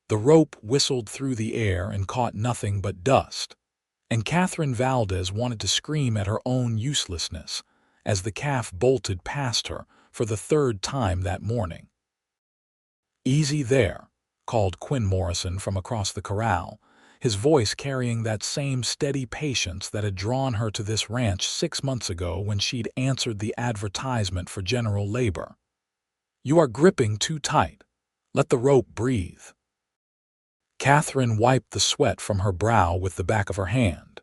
The rope whistled through the air and caught nothing but dust, and Katherine Valdez wanted to scream at her own uselessness as the calf bolted past her for the third time that morning. "Easy there," called Quinn Morrison from across the corral, his voice carrying that same steady patience that had drawn her to this ranch 6 months ago when she'd answered the advertisement for general labor. "You are gripping too tight. Let the rope breathe." Katherine wiped the sweat from her brow with the back of her hand.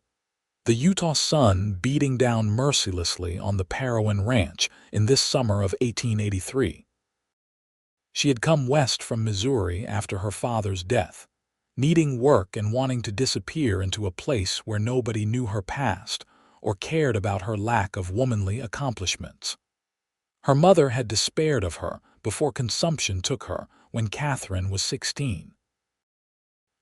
The Utah sun beating down mercilessly on the Parowan Ranch in this summer of 1883. She had come west from Missouri after her father's death, needing work and wanting to disappear into a place where nobody knew her past or cared about her lack of womanly accomplishments. Her mother had despaired of her before consumption took her when Katherine was 16.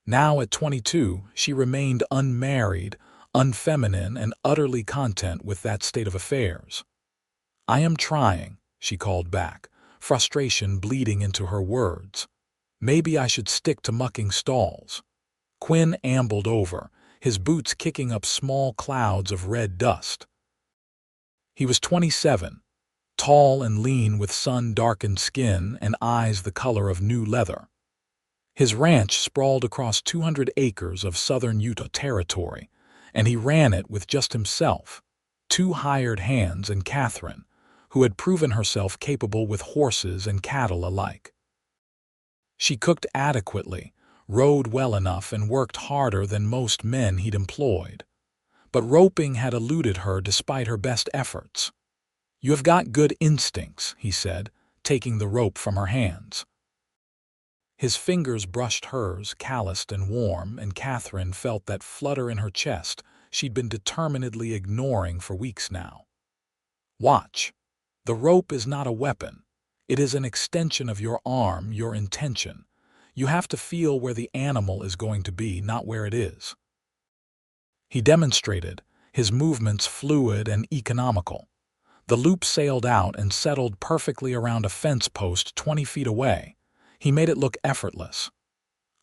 Now at 22, she remained unmarried, unfeminine, and utterly content with that state of affairs. "I am trying," she called back, frustration bleeding into her words. "Maybe I should stick to mucking stalls." Quinn ambled over, his boots kicking up small clouds of red dust. He was 27, tall and lean with sun-darkened skin and eyes the color of new leather. His ranch sprawled across 200 acres of southern Utah territory, and he ran it with just himself, 2 hired hands, and Katherine, who had proven herself capable with horses and cattle alike. She cooked adequately, rode well enough, and worked harder than most men he'd employed. But roping had eluded her despite her best efforts. "You have got good instincts," he said, taking the rope from her hands. His fingers brushed hers, calloused and warm, and Katherine felt that flutter in her chest she'd been determinedly ignoring for weeks now. "Watch. The rope is not a weapon. It is an extension of your arm, your intention. You have to feel where the animal is going to be, not where it is." He demonstrated, his movements fluid and economical. The loop sailed out and settled perfectly around a fence post 20 feet away. He made it look effortless.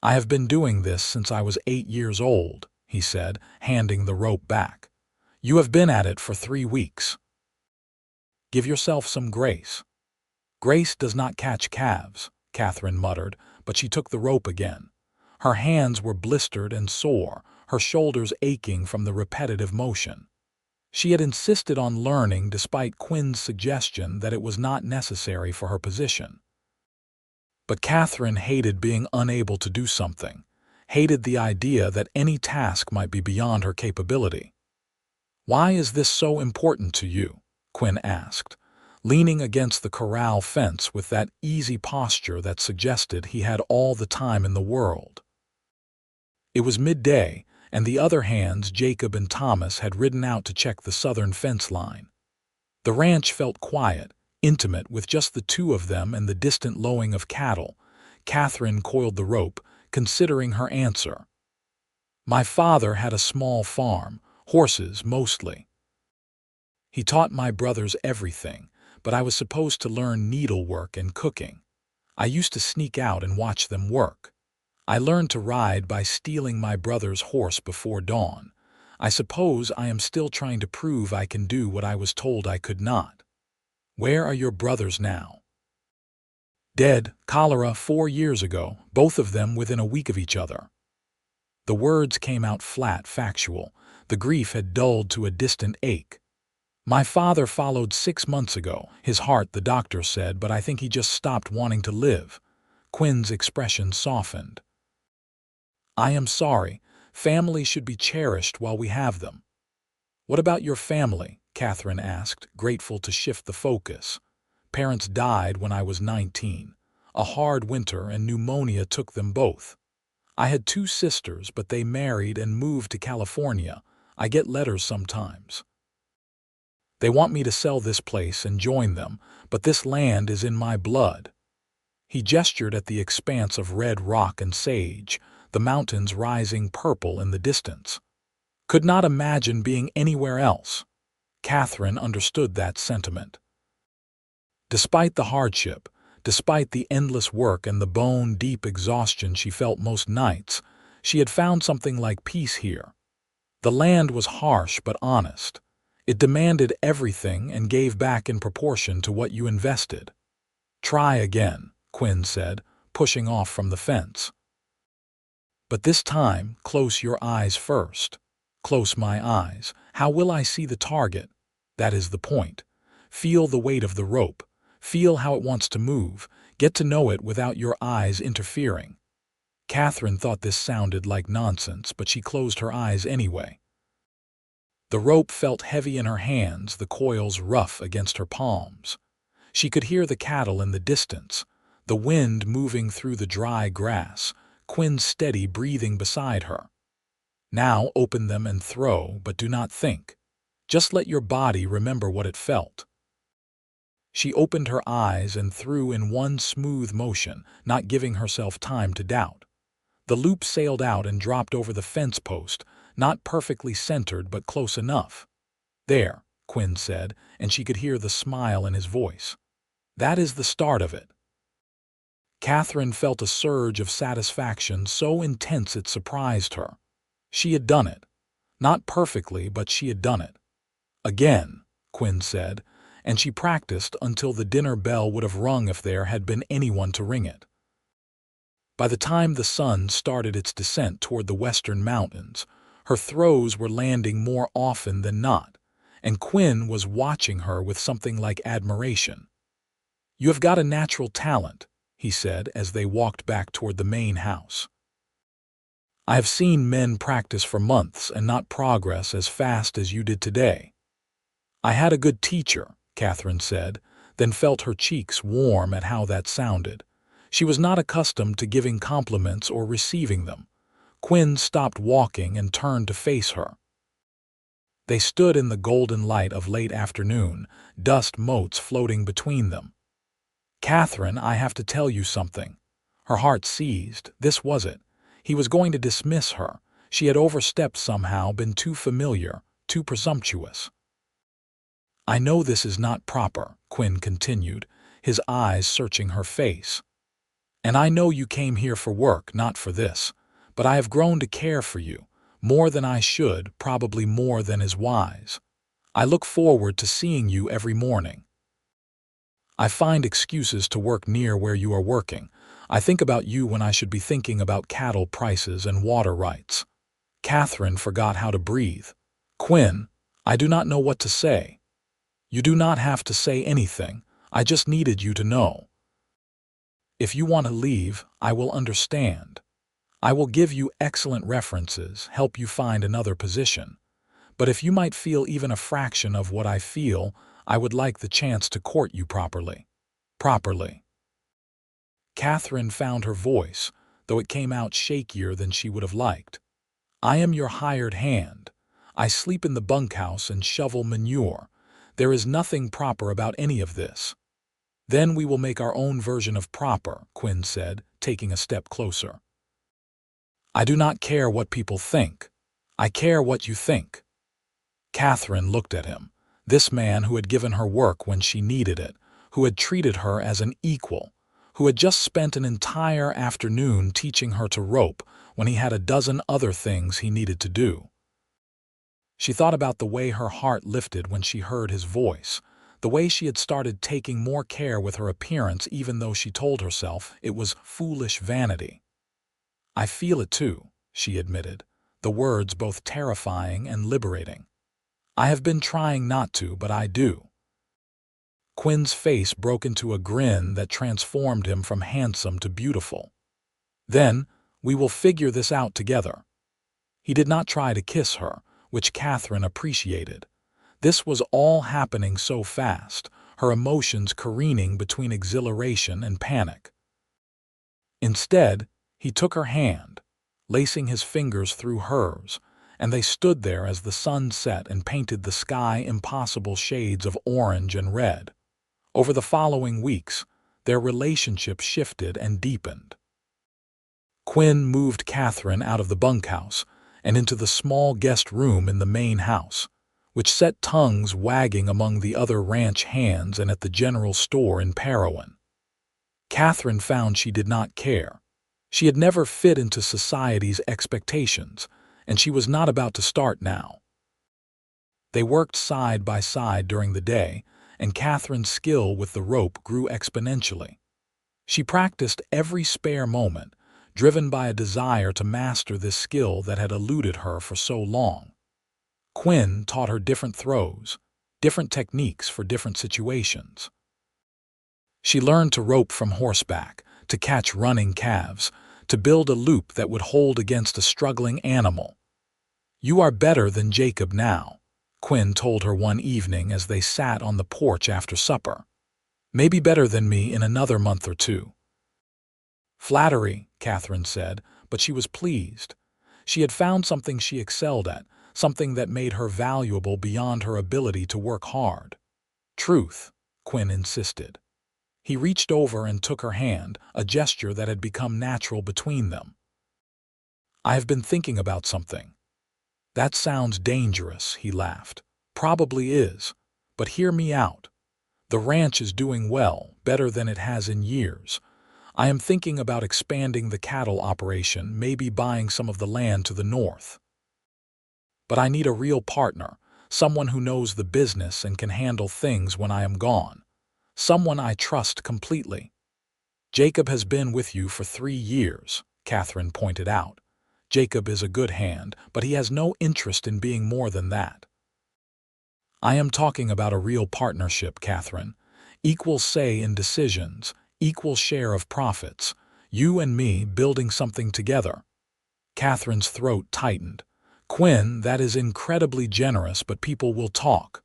"I have been doing this since I was 8 years old," he said, handing the rope back. "You have been at it for 3 weeks. Give yourself some grace." "Grace does not catch calves," Katherine muttered, but she took the rope again. Her hands were blistered and sore, her shoulders aching from the repetitive motion. She had insisted on learning despite Quinn's suggestion that it was not necessary for her position. But Katherine hated being unable to do something, hated the idea that any task might be beyond her capability. "Why is this so important to you?" Quinn asked, leaning against the corral fence with that easy posture that suggested he had all the time in the world. It was midday, and the other hands, Jacob and Thomas, had ridden out to check the southern fence line. The ranch felt quiet, intimate, with just the 2 of them and the distant lowing of cattle. Katherine coiled the rope, considering her answer. "My father had a small farm, horses mostly. He taught my brothers everything, but I was supposed to learn needlework and cooking. I used to sneak out and watch them work. I learned to ride by stealing my brother's horse before dawn. I suppose I am still trying to prove I can do what I was told I could not." "Where are your brothers now?" "Dead, cholera 4 years ago, both of them within a week of each other." The words came out flat, factual. The grief had dulled to a distant ache. "My father followed 6 months ago. His heart, the doctor said, but I think he just stopped wanting to live." Quinn's expression softened. "I am sorry. Family should be cherished while we have them." "What about your family?" Katherine asked, grateful to shift the focus. "Parents died when I was 19. A hard winter and pneumonia took them both. I had 2 sisters, but they married and moved to California. I get letters sometimes. They want me to sell this place and join them, but this land is in my blood." He gestured at the expanse of red rock and sage, the mountains rising purple in the distance. "Could not imagine being anywhere else." Katherine understood that sentiment. Despite the hardship, Despite the endless work and the bone-deep exhaustion she felt most nights, she had found something like peace here. The land was harsh but honest. It demanded everything and gave back in proportion to what you invested. "Try again," Quinn said, pushing off from the fence. "But this time, close your eyes first." "Close my eyes. How will I see the target?" "That is the point. Feel the weight of the rope. Feel how it wants to move. Get to know it without your eyes interfering." Katherine thought this sounded like nonsense, but she closed her eyes anyway. The rope felt heavy in her hands, the coils rough against her palms. She could hear the cattle in the distance, the wind moving through the dry grass, Quinn's steady breathing beside her. "Now open them and throw, but do not think. Just let your body remember what it felt." She opened her eyes and threw in one smooth motion, not giving herself time to doubt. The loop sailed out and dropped over the fence post, not perfectly centered but close enough. "There," Quinn said, and she could hear the smile in his voice. "That is the start of it." Katherine felt a surge of satisfaction so intense it surprised her. She had done it. Not perfectly, but she had done it. "Again," Quinn said, and she practiced until the dinner bell would have rung if there had been anyone to ring it. By the time the sun started its descent toward the western mountains, her throws were landing more often than not, and Quinn was watching her with something like admiration. "You have got a natural talent," he said as they walked back toward the main house. "I have seen men practice for months and not progress as fast as you did today." "I had a good teacher," Katherine said, then felt her cheeks warm at how that sounded. She was not accustomed to giving compliments or receiving them. Quinn stopped walking and turned to face her. They stood in the golden light of late afternoon, dust motes floating between them. "Katherine, I have to tell you something." Her heart seized. This was it. He was going to dismiss her. She had overstepped somehow, been too familiar, too presumptuous. "I know this is not proper," Quinn continued, his eyes searching her face. "And I know you came here for work, not for this. But I have grown to care for you, more than I should, probably more than is wise. I look forward to seeing you every morning. I find excuses to work near where you are working. I think about you when I should be thinking about cattle prices and water rights." Katherine forgot how to breathe. "Quinn, I do not know what to say." "You do not have to say anything. I just needed you to know. If you want to leave, I will understand. I will give you excellent references, help you find another position. But if you might feel even a fraction of what I feel, I would like the chance to court you properly." "Properly." Katherine found her voice, though it came out shakier than she would have liked. "I am your hired hand. I sleep in the bunkhouse and shovel manure. There is nothing proper about any of this." "Then we will make our own version of proper," Quinn said, taking a step closer. "I do not care what people think. I care what you think." Katherine looked at him, this man who had given her work when she needed it, who had treated her as an equal, who had just spent an entire afternoon teaching her to rope when he had a dozen other things he needed to do. She thought about the way her heart lifted when she heard his voice, the way she had started taking more care with her appearance even though she told herself it was foolish vanity. "I feel it too," she admitted, the words both terrifying and liberating. "I have been trying not to, but I do." Quinn's face broke into a grin that transformed him from handsome to beautiful. "Then, we will figure this out together." He did not try to kiss her, which Katherine appreciated. This was all happening so fast, her emotions careening between exhilaration and panic. Instead, he took her hand, lacing his fingers through hers, and they stood there as the sun set and painted the sky impossible shades of orange and red. Over the following weeks, their relationship shifted and deepened. Quinn moved Katherine out of the bunkhouse and into the small guest room in the main house, which set tongues wagging among the other ranch hands and at the general store in Parowan. Katherine found she did not care. She had never fit into society's expectations, and she was not about to start now. They worked side by side during the day, and Katherine's skill with the rope grew exponentially. She practiced every spare moment, driven by a desire to master this skill that had eluded her for so long. Quinn taught her different throws, different techniques for different situations. She learned to rope from horseback, to catch running calves, to build a loop that would hold against a struggling animal. "You are better than Jacob now," Quinn told her one evening as they sat on the porch after supper. "Maybe better than me in another month or two." "Flattery," Katherine said, but she was pleased. She had found something she excelled at, something that made her valuable beyond her ability to work hard. "Truth," Quinn insisted. He reached over and took her hand, a gesture that had become natural between them. "I have been thinking about something." "That sounds dangerous," he laughed. "Probably is, but hear me out. The ranch is doing well, better than it has in years. I am thinking about expanding the cattle operation, maybe buying some of the land to the north. But I need a real partner, someone who knows the business and can handle things when I am gone. Someone I trust completely." "Jacob has been with you for 3 years," Katherine pointed out. "Jacob is a good hand, but he has no interest in being more than that." "I am talking about a real partnership, Katherine. Equal say in decisions, equal share of profits. You and me building something together." Katherine's throat tightened. "Quinn, that is incredibly generous, but people will talk.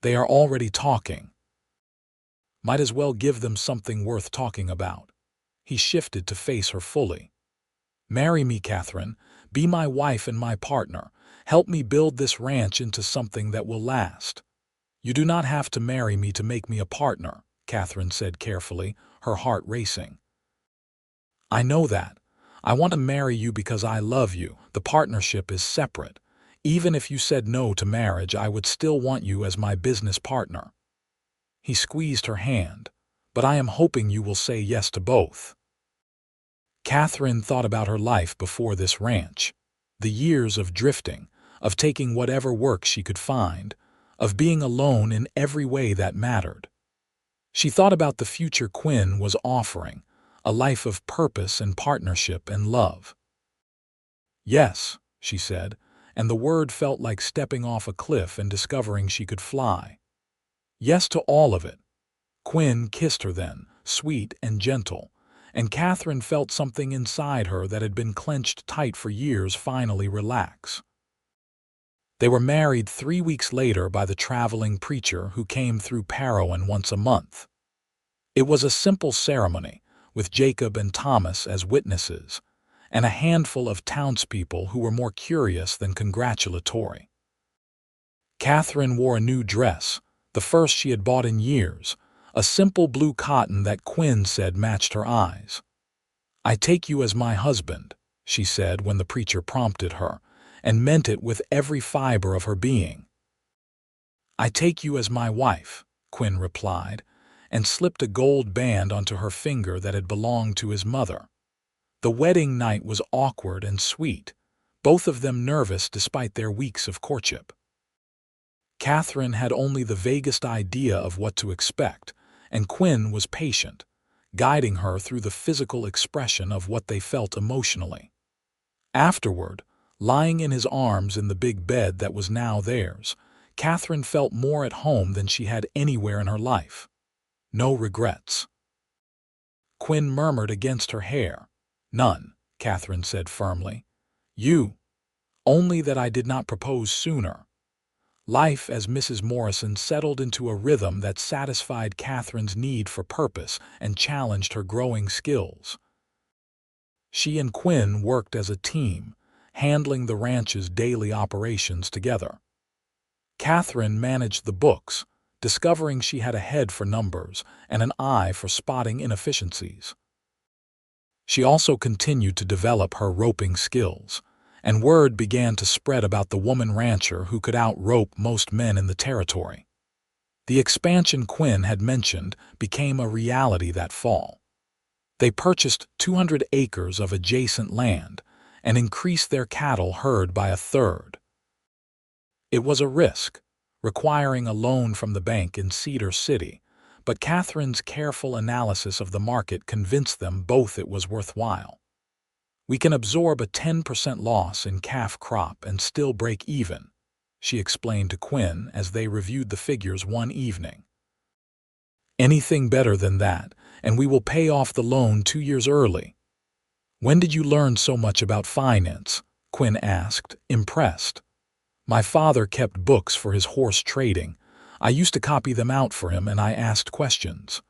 They are already talking." "Might as well give them something worth talking about." He shifted to face her fully. "Marry me, Katherine. Be my wife and my partner. Help me build this ranch into something that will last." "You do not have to marry me to make me a partner," Katherine said carefully, her heart racing. "I know that. I want to marry you because I love you. The partnership is separate. Even if you said no to marriage, I would still want you as my business partner." He squeezed her hand. "But I am hoping you will say yes to both." Katherine thought about her life before this ranch. The years of drifting, of taking whatever work she could find, of being alone in every way that mattered. She thought about the future Quinn was offering, a life of purpose and partnership and love. "Yes," she said, and the word felt like stepping off a cliff and discovering she could fly. "Yes to all of it." Quinn kissed her then, sweet and gentle, and Katherine felt something inside her that had been clenched tight for years finally relax. They were married 3 weeks later by the traveling preacher who came through Parowan once a month. It was a simple ceremony, with Jacob and Thomas as witnesses, and a handful of townspeople who were more curious than congratulatory. Katherine wore a new dress, the first she had bought in years, a simple blue cotton that Quinn said matched her eyes. "I take you as my husband," she said when the preacher prompted her, and meant it with every fiber of her being. "I take you as my wife," Quinn replied, and slipped a gold band onto her finger that had belonged to his mother. The wedding night was awkward and sweet, both of them nervous despite their weeks of courtship. Katherine had only the vaguest idea of what to expect, and Quinn was patient, guiding her through the physical expression of what they felt emotionally. Afterward, lying in his arms in the big bed that was now theirs, Katherine felt more at home than she had anywhere in her life. No regrets. Quinn murmured against her hair. "None," Katherine said firmly. "You. Only that I did not propose sooner." Life as Mrs. Morrison settled into a rhythm that satisfied Katherine's need for purpose and challenged her growing skills. She and Quinn worked as a team, handling the ranch's daily operations together. Katherine managed the books, discovering she had a head for numbers and an eye for spotting inefficiencies. She also continued to develop her roping skills, and word began to spread about the woman rancher who could out-rope most men in the territory. The expansion Quinn had mentioned became a reality that fall. They purchased 200 acres of adjacent land and increased their cattle herd by a third. It was a risk, requiring a loan from the bank in Cedar City, but Catherine's careful analysis of the market convinced them both it was worthwhile. "We can absorb a 10% loss in calf crop and still break even," she explained to Quinn as they reviewed the figures one evening. "Anything better than that, and we will pay off the loan 2 years early." "When did you learn so much about finance?" Quinn asked, impressed. "My father kept books for his horse trading. I used to copy them out for him and I asked questions.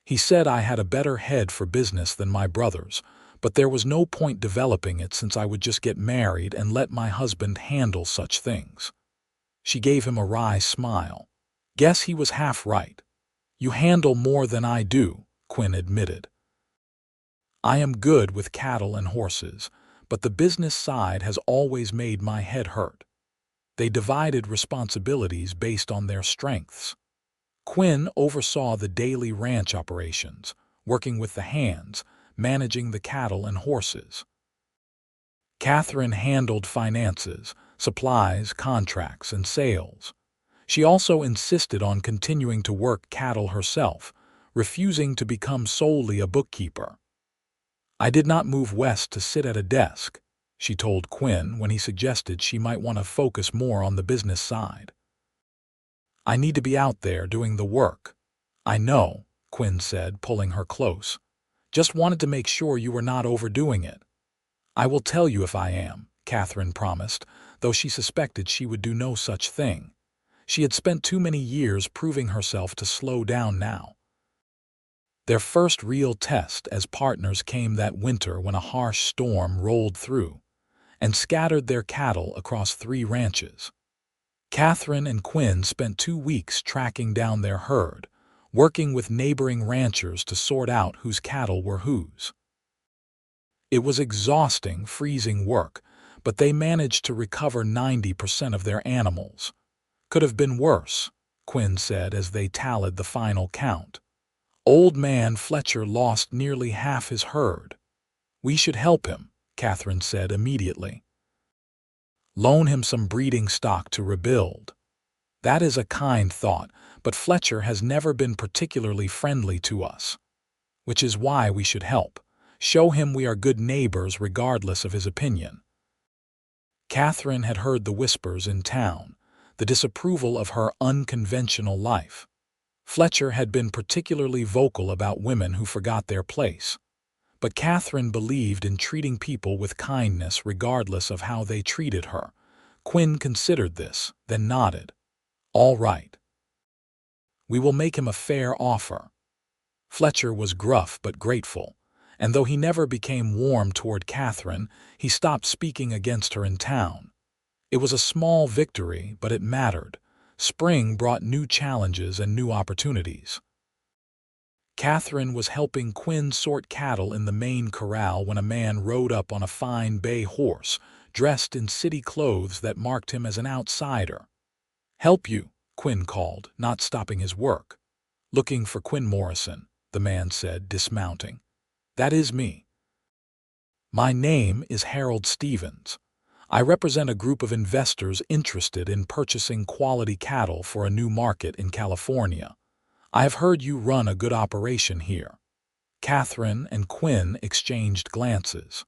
He said I had a better head for business than my brothers, but there was no point developing it since I would just get married and let my husband handle such things." She gave him a wry smile. "Guess he was half right. You handle more than I do," Quinn admitted. "I am good with cattle and horses, but the business side has always made my head hurt." They divided responsibilities based on their strengths. Quinn oversaw the daily ranch operations, working with the hands, managing the cattle and horses. Katherine handled finances, supplies, contracts, and sales. She also insisted on continuing to work cattle herself, refusing to become solely a bookkeeper. "I did not move west to sit at a desk," she told Quinn when he suggested she might want to focus more on the business side. "I need to be out there doing the work." "I know," Quinn said, pulling her close. "Just wanted to make sure you were not overdoing it." "I will tell you if I am," Katherine promised, though she suspected she would do no such thing. She had spent too many years proving herself to slow down now. Their first real test as partners came that winter when a harsh storm rolled through and scattered their cattle across 3 ranches. Katherine and Quinn spent 2 weeks tracking down their herd, working with neighboring ranchers to sort out whose cattle were whose. It was exhausting, freezing work, but they managed to recover 90% of their animals. "Could have been worse," Quinn said as they tallied the final count. "Old man Fletcher lost nearly half his herd." "We should help him," Katherine said immediately. "Loan him some breeding stock to rebuild." "That is a kind thought, but Fletcher has never been particularly friendly to us." "Which is why we should help. Show him we are good neighbors regardless of his opinion." Katherine had heard the whispers in town, the disapproval of her unconventional life. Fletcher had been particularly vocal about women who forgot their place. But Katherine believed in treating people with kindness regardless of how they treated her. Quinn considered this, then nodded. "All right. We will make him a fair offer." Fletcher was gruff but grateful, and though he never became warm toward Katherine, he stopped speaking against her in town. It was a small victory, but it mattered. Spring brought new challenges and new opportunities. Katherine was helping Quinn sort cattle in the main corral when a man rode up on a fine bay horse, dressed in city clothes that marked him as an outsider. "Help you," Quinn called, not stopping his work. "Looking for Quinn Morrison," the man said, dismounting. "That is me." "My name is Harold Stevens. I represent a group of investors interested in purchasing quality cattle for a new market in California. I have heard you run a good operation here." Katherine and Quinn exchanged glances.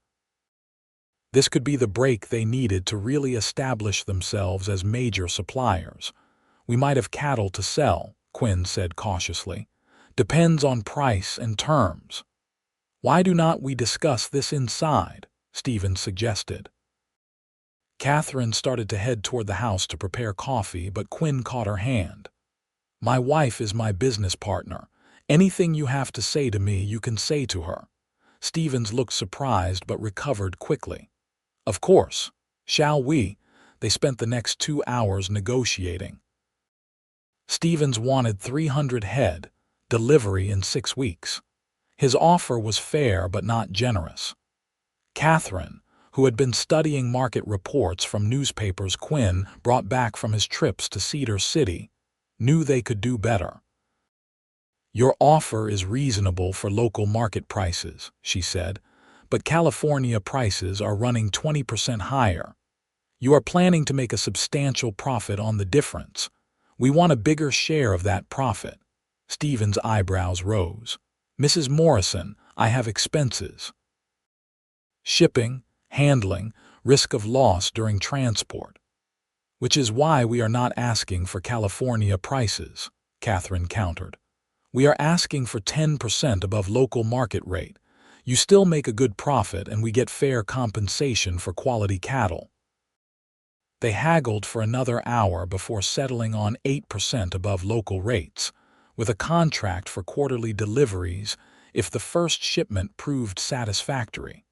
This could be the break they needed to really establish themselves as major suppliers. "We might have cattle to sell," Quinn said cautiously. "Depends on price and terms." "Why do not we discuss this inside?" Stevens suggested. Katherine started to head toward the house to prepare coffee, but Quinn caught her hand. "My wife is my business partner. Anything you have to say to me, you can say to her." Stevens looked surprised but recovered quickly. "Of course. Shall we?" They spent the next 2 hours negotiating. Stevens wanted 300 head, delivery in 6 weeks. His offer was fair but not generous. Katherine, who had been studying market reports from newspapers Quinn brought back from his trips to Cedar City, knew they could do better. "Your offer is reasonable for local market prices," she said, "but California prices are running 20% higher. You are planning to make a substantial profit on the difference. We want a bigger share of that profit." Stephen's eyebrows rose. "Mrs. Morrison, I have expenses. Shipping, handling, risk of loss during transport. Which is why we are not asking for California prices," Katherine countered. "We are asking for 10% above local market rate. You still make a good profit and we get fair compensation for quality cattle." They haggled for another hour before settling on 8% above local rates, with a contract for quarterly deliveries if the first shipment proved satisfactory.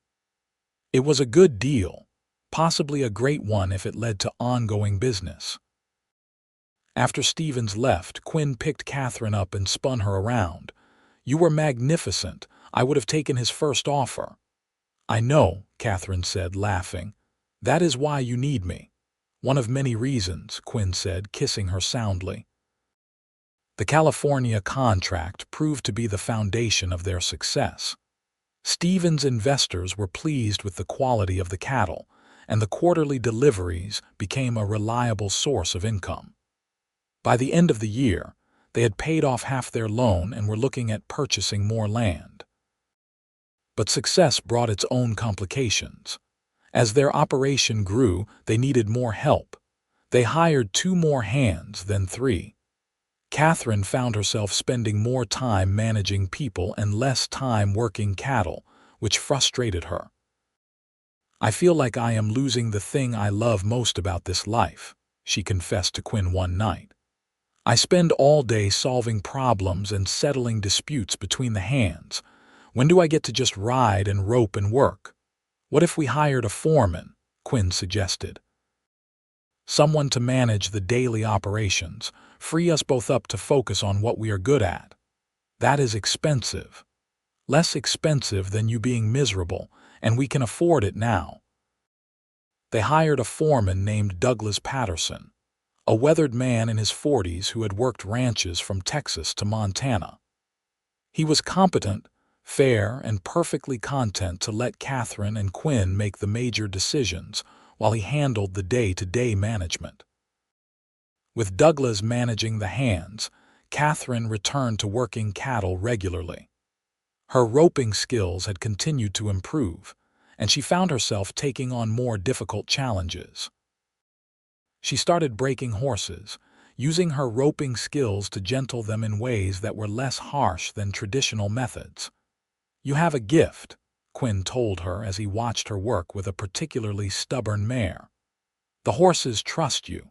It was a good deal, possibly a great one if it led to ongoing business. After Stevens left, Quinn picked Katherine up and spun her around. "You were magnificent. I would have taken his first offer." "I know," Katherine said, laughing. "That is why you need me." "One of many reasons," Quinn said, kissing her soundly. The California contract proved to be the foundation of their success. Stevens' investors were pleased with the quality of the cattle, and the quarterly deliveries became a reliable source of income. By the end of the year, they had paid off half their loan and were looking at purchasing more land. But success brought its own complications. As their operation grew, they needed more help. They hired 2 more hands, then 3. Katherine found herself spending more time managing people and less time working cattle, which frustrated her. "I feel like I am losing the thing I love most about this life," she confessed to Quinn one night. "I spend all day solving problems and settling disputes between the hands. When do I get to just ride and rope and work?" "What if we hired a foreman?" Quinn suggested. "Someone to manage the daily operations, free us both up to focus on what we are good at." "That is expensive." "Less expensive than you being miserable, and we can afford it now." They hired a foreman named Douglas Patterson, a weathered man in his 40s who had worked ranches from Texas to Montana. He was competent, fair, and perfectly content to let Katherine and Quinn make the major decisions while he handled the day-to-day management. With Douglas managing the hands, Katherine returned to working cattle regularly. Her roping skills had continued to improve, and she found herself taking on more difficult challenges. She started breaking horses, using her roping skills to gentle them in ways that were less harsh than traditional methods. "You have a gift," Quinn told her as he watched her work with a particularly stubborn mare. "The horses trust you."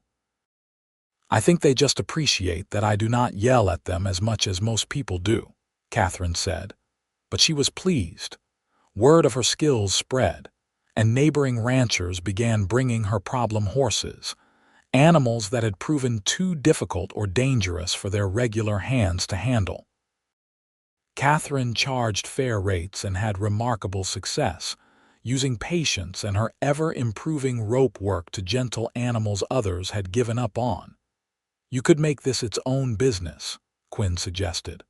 "I think they just appreciate that I do not yell at them as much as most people do," Katherine said. But she was pleased. Word of her skills spread, and neighboring ranchers began bringing her problem horses, animals that had proven too difficult or dangerous for their regular hands to handle. Katherine charged fair rates and had remarkable success, using patience and her ever-improving rope work to gentle animals others had given up on. "You could make this its own business," Quinn suggested.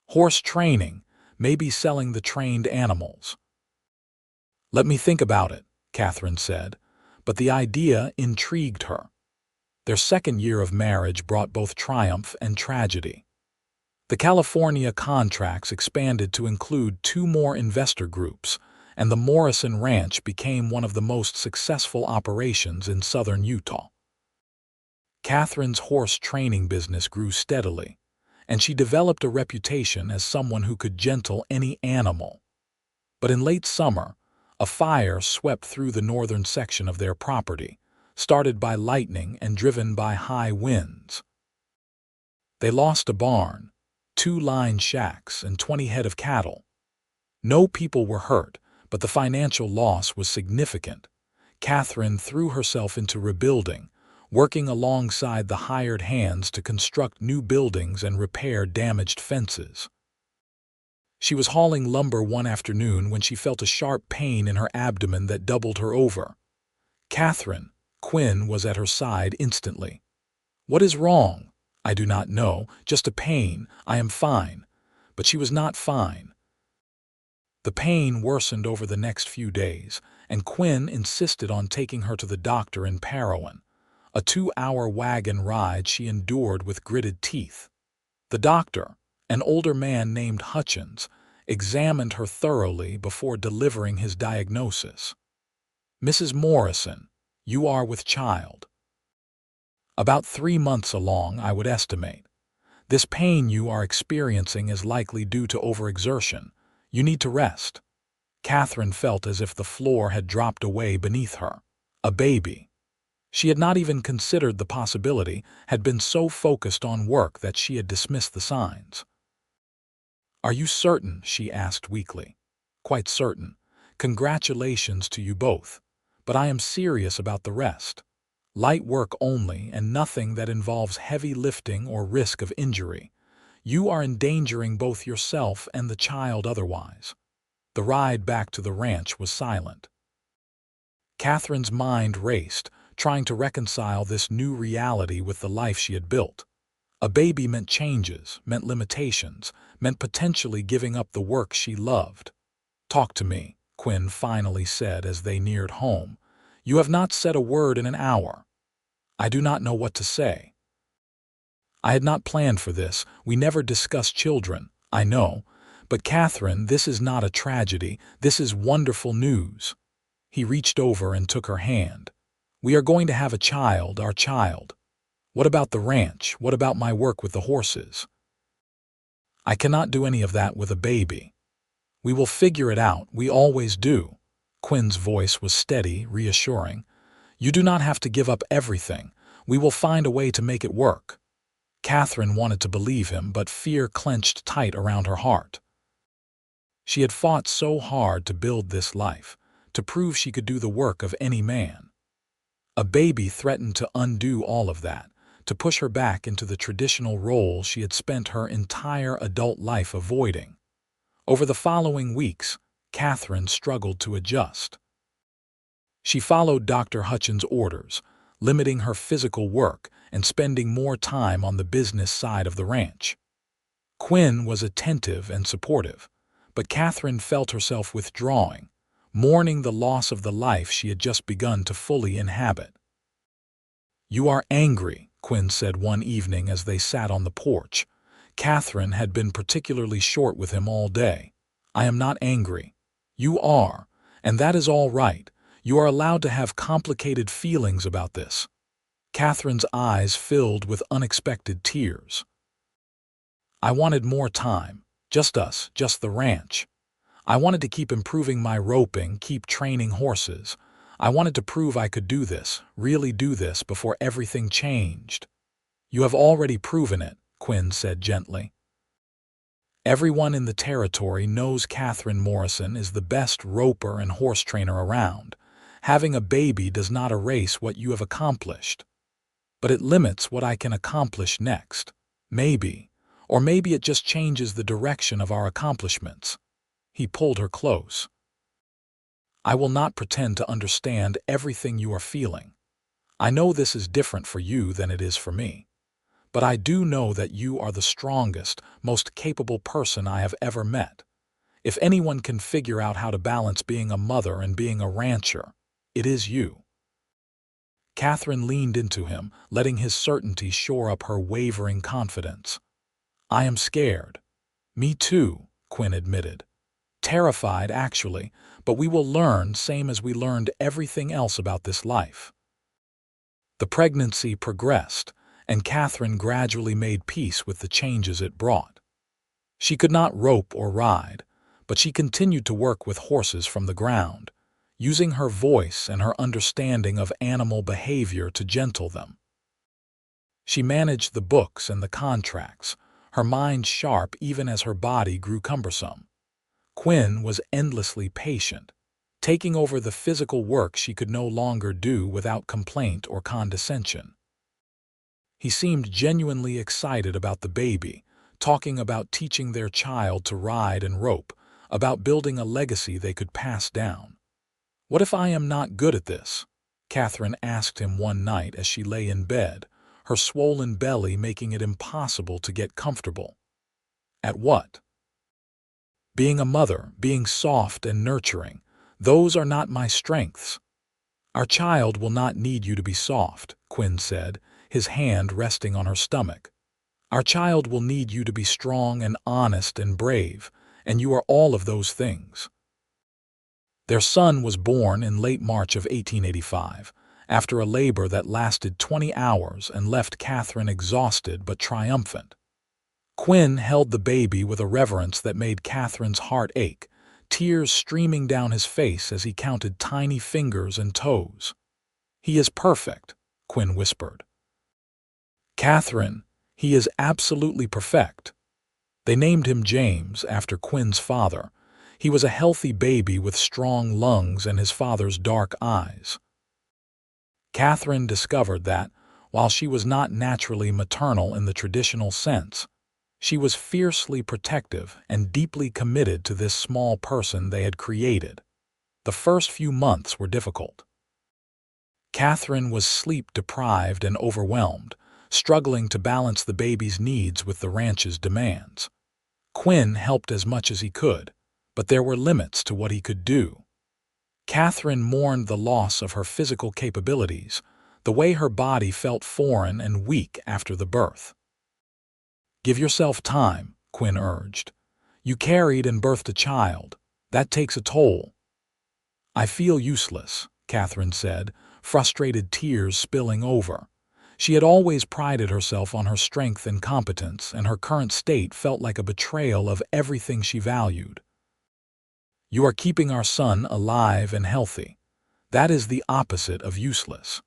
"Horse training, maybe selling the trained animals." "Let me think about it," Katherine said, but the idea intrigued her. Their second year of marriage brought both triumph and tragedy. The California contracts expanded to include 2 more investor groups, and the Morrison Ranch became one of the most successful operations in southern Utah. Katherine's horse training business grew steadily, and she developed a reputation as someone who could gentle any animal. But in late summer, a fire swept through the northern section of their property, started by lightning and driven by high winds. They lost a barn, 2 line shacks, and 20 head of cattle. No people were hurt, but the financial loss was significant. Katherine threw herself into rebuilding, working alongside the hired hands to construct new buildings and repair damaged fences. She was hauling lumber one afternoon when she felt a sharp pain in her abdomen that doubled her over. "Katherine," Quinn was at her side instantly. "What is wrong?" "I do not know, just a pain. I am fine." but she was not fine. The pain worsened over the next few days, and Quinn insisted on taking her to the doctor in Parowan, a 2-hour wagon ride she endured with gritted teeth. The doctor, an older man named Hutchins, examined her thoroughly before delivering his diagnosis. "Mrs. Morrison, you are with child. About 3 months along, I would estimate. This pain you are experiencing is likely due to overexertion. You need to rest." Katherine felt as if the floor had dropped away beneath her. A baby. She had not even considered the possibility, had been so focused on work that she had dismissed the signs. "Are you certain?" she asked weakly. "Quite certain. Congratulations to you both. But I am serious about the rest. Light work only and nothing that involves heavy lifting or risk of injury. You are endangering both yourself and the child otherwise." The ride back to the ranch was silent. Katherine's mind raced, trying to reconcile this new reality with the life she had built. A baby meant changes, meant limitations, meant potentially giving up the work she loved. "Talk to me," Quinn finally said as they neared home. "You have not said a word in an hour." "I do not know what to say." "I had not planned for this. We never discuss children, I know. But Katherine, this is not a tragedy. This is wonderful news." He reached over and took her hand. "We are going to have a child, our child. What about the ranch? What about my work with the horses?" "I cannot do any of that with a baby." "We will figure it out. We always do." Quinn's voice was steady, reassuring. "You do not have to give up everything. We will find a way to make it work." Katherine wanted to believe him, but fear clenched tight around her heart. She had fought so hard to build this life, to prove she could do the work of any man. A baby threatened to undo all of that, to push her back into the traditional role she had spent her entire adult life avoiding. Over the following weeks, Katherine struggled to adjust. She followed Dr. Hutchins' orders, limiting her physical work and spending more time on the business side of the ranch. Quinn was attentive and supportive, but Katherine felt herself withdrawing, mourning the loss of the life she had just begun to fully inhabit. "You are angry," Quinn said one evening as they sat on the porch. Katherine had been particularly short with him all day. "I am not angry." "You are, and that is all right. You are allowed to have complicated feelings about this." Katherine's eyes filled with unexpected tears. "I wanted more time. Just us, just the ranch. I wanted to keep improving my roping, keep training horses. I wanted to prove I could do this, really do this, before everything changed." "You have already proven it," Quinn said gently. "Everyone in the territory knows Katherine Morrison is the best roper and horse trainer around. Having a baby does not erase what you have accomplished. But it limits what I can accomplish next. Maybe. Or maybe it just changes the direction of our accomplishments." He pulled her close. "I will not pretend to understand everything you are feeling. I know this is different for you than it is for me. But I do know that you are the strongest, most capable person I have ever met. If anyone can figure out how to balance being a mother and being a rancher, it is you." Katherine leaned into him, letting his certainty shore up her wavering confidence. "I am scared." "Me too," Quinn admitted. "Terrified, actually, but we will learn, same as we learned everything else about this life." The pregnancy progressed, and Katherine gradually made peace with the changes it brought. She could not rope or ride, but she continued to work with horses from the ground, using her voice and her understanding of animal behavior to gentle them. She managed the books and the contracts, her mind sharp even as her body grew cumbersome. Quinn was endlessly patient, taking over the physical work she could no longer do without complaint or condescension. He seemed genuinely excited about the baby, talking about teaching their child to ride and rope, about building a legacy they could pass down. "What if I am not good at this?" Katherine asked him one night as she lay in bed, her swollen belly making it impossible to get comfortable. "At what?" Being a mother, being soft and nurturing, those are not my strengths. Our child will not need you to be soft, Quinn said, his hand resting on her stomach. Our child will need you to be strong and honest and brave, and you are all of those things. Their son was born in late March of 1885, after a labor that lasted 20 hours and left Katherine exhausted but triumphant. Quinn held the baby with a reverence that made Katherine's heart ache, tears streaming down his face as he counted tiny fingers and toes. "He is perfect," Quinn whispered. "Katherine, he is absolutely perfect." They named him James after Quinn's father. He was a healthy baby with strong lungs and his father's dark eyes. Katherine discovered that, while she was not naturally maternal in the traditional sense, she was fiercely protective and deeply committed to this small person they had created. The first few months were difficult. Katherine was sleep-deprived and overwhelmed, struggling to balance the baby's needs with the ranch's demands. Quinn helped as much as he could, but there were limits to what he could do. Katherine mourned the loss of her physical capabilities, the way her body felt foreign and weak after the birth. "Give yourself time," Quinn urged. "You carried and birthed a child. That takes a toll." "I feel useless," Katherine said, frustrated tears spilling over. She had always prided herself on her strength and competence, and her current state felt like a betrayal of everything she valued. "You are keeping our son alive and healthy. That is the opposite of useless."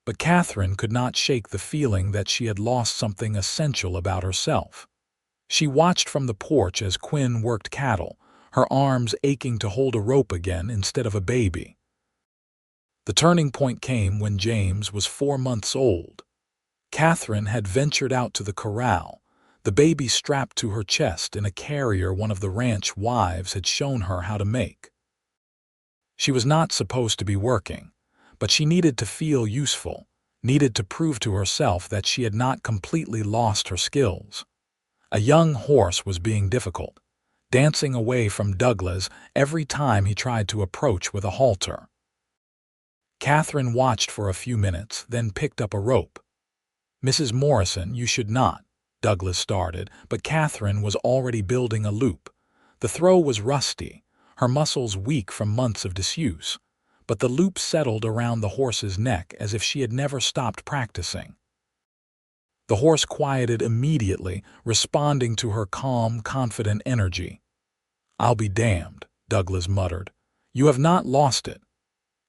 But Katherine could not shake the feeling that she had lost something essential about herself. She watched from the porch as Quinn worked cattle, her arms aching to hold a rope again instead of a baby. The turning point came when James was 4 months old. Katherine had ventured out to the corral, the baby strapped to her chest in a carrier one of the ranch wives had shown her how to make. She was not supposed to be working, but she needed to feel useful, needed to prove to herself that she had not completely lost her skills. A young horse was being difficult, dancing away from Douglas every time he tried to approach with a halter. Katherine watched for a few minutes, then picked up a rope. "Mrs. Morrison, you should not," Douglas started, but Katherine was already building a loop. The throw was rusty, her muscles weak from months of disuse, but the loop settled around the horse's neck as if she had never stopped practicing. The horse quieted immediately, responding to her calm, confident energy. "I'll be damned," Douglas muttered. "You have not lost it."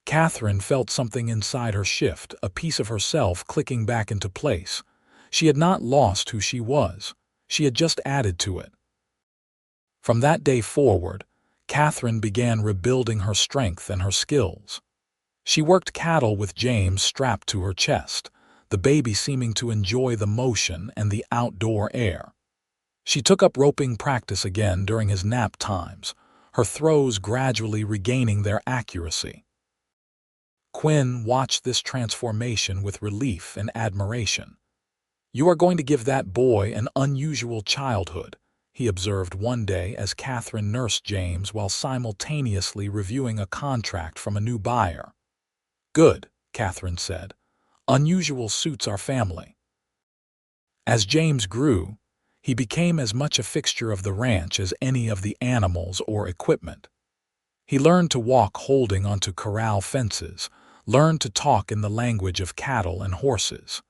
Katherine felt something inside her shift, a piece of herself clicking back into place. She had not lost who she was. She had just added to it. From that day forward, Katherine began rebuilding her strength and her skills. She worked cattle with James strapped to her chest, the baby seeming to enjoy the motion and the outdoor air. She took up roping practice again during his nap times, her throws gradually regaining their accuracy. Quinn watched this transformation with relief and admiration. "You are going to give that boy an unusual childhood," he observed one day as Katherine nursed James while simultaneously reviewing a contract from a new buyer. "Good," Katherine said. "Unusual suits our family." As James grew, he became as much a fixture of the ranch as any of the animals or equipment. He learned to walk holding onto corral fences, learned to talk in the language of cattle and horses.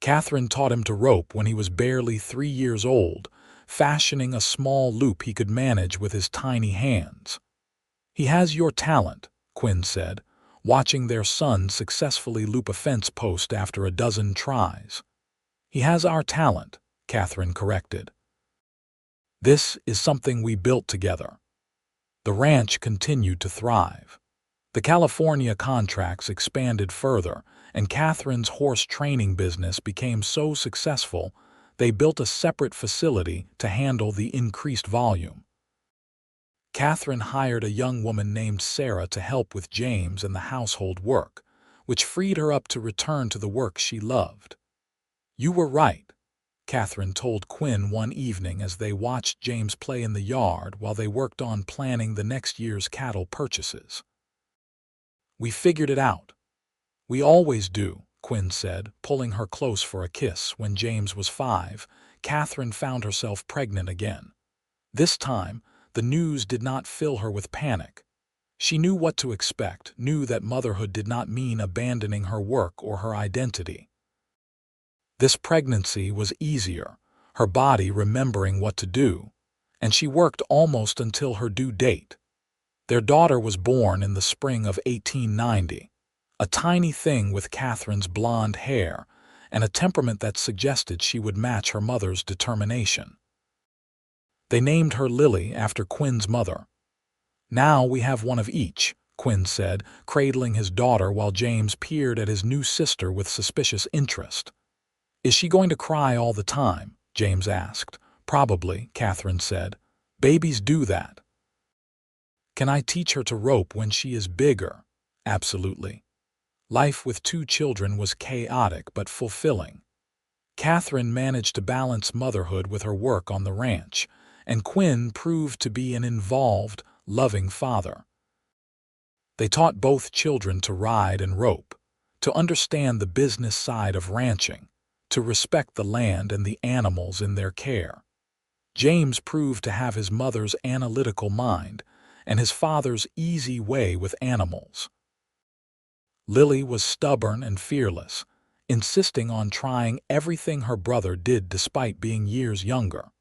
Katherine taught him to rope when he was barely 3 years old, fashioning a small loop he could manage with his tiny hands. "He has your talent," Quinn said, watching their son successfully loop a fence post after a dozen tries. "He has our talent," Katherine corrected. "This is something we built together." The ranch continued to thrive. The California contracts expanded further, and Katherine's horse training business became so successful they built a separate facility to handle the increased volume. Katherine hired a young woman named Sarah to help with James and the household work, which freed her up to return to the work she loved. "You were right. Katherine told Quinn one evening as they watched James play in the yard while they worked on planning the next year's cattle purchases. "We figured it out. We always do," Quinn said, pulling her close for a kiss. When James was 5, Katherine found herself pregnant again. This time, the news did not fill her with panic. She knew what to expect, knew that motherhood did not mean abandoning her work or her identity. This pregnancy was easier, her body remembering what to do, and she worked almost until her due date. Their daughter was born in the spring of 1890, a tiny thing with Katherine's blonde hair and a temperament that suggested she would match her mother's determination. They named her Lily after Quinn's mother. "Now we have one of each," Quinn said, cradling his daughter while James peered at his new sister with suspicious interest. "Is she going to cry all the time?" James asked. "Probably," Katherine said. "Babies do that." "Can I teach her to rope when she is bigger?" "Absolutely." Life with 2 children was chaotic but fulfilling. Katherine managed to balance motherhood with her work on the ranch, and Quinn proved to be an involved, loving father. They taught both children to ride and rope, to understand the business side of ranching, to respect the land and the animals in their care. James proved to have his mother's analytical mind and his father's easy way with animals. Lily was stubborn and fearless, insisting on trying everything her brother did despite being years younger.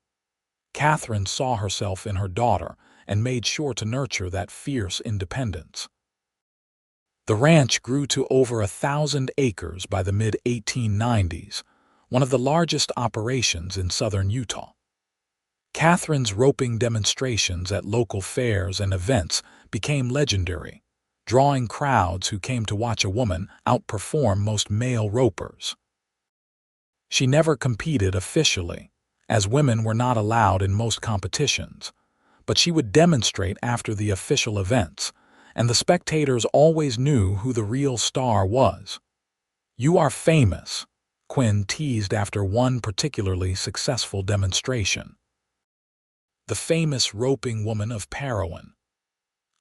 Katherine saw herself in her daughter and made sure to nurture that fierce independence. The ranch grew to over 1,000 acres by the mid-1890s, one of the largest operations in southern Utah. Katherine's roping demonstrations at local fairs and events became legendary, drawing crowds who came to watch a woman outperform most male ropers. She never competed officially, as women were not allowed in most competitions, but she would demonstrate after the official events, and the spectators always knew who the real star was. "You are famous," Quinn teased after one particularly successful demonstration. "The famous roping woman of Parowan."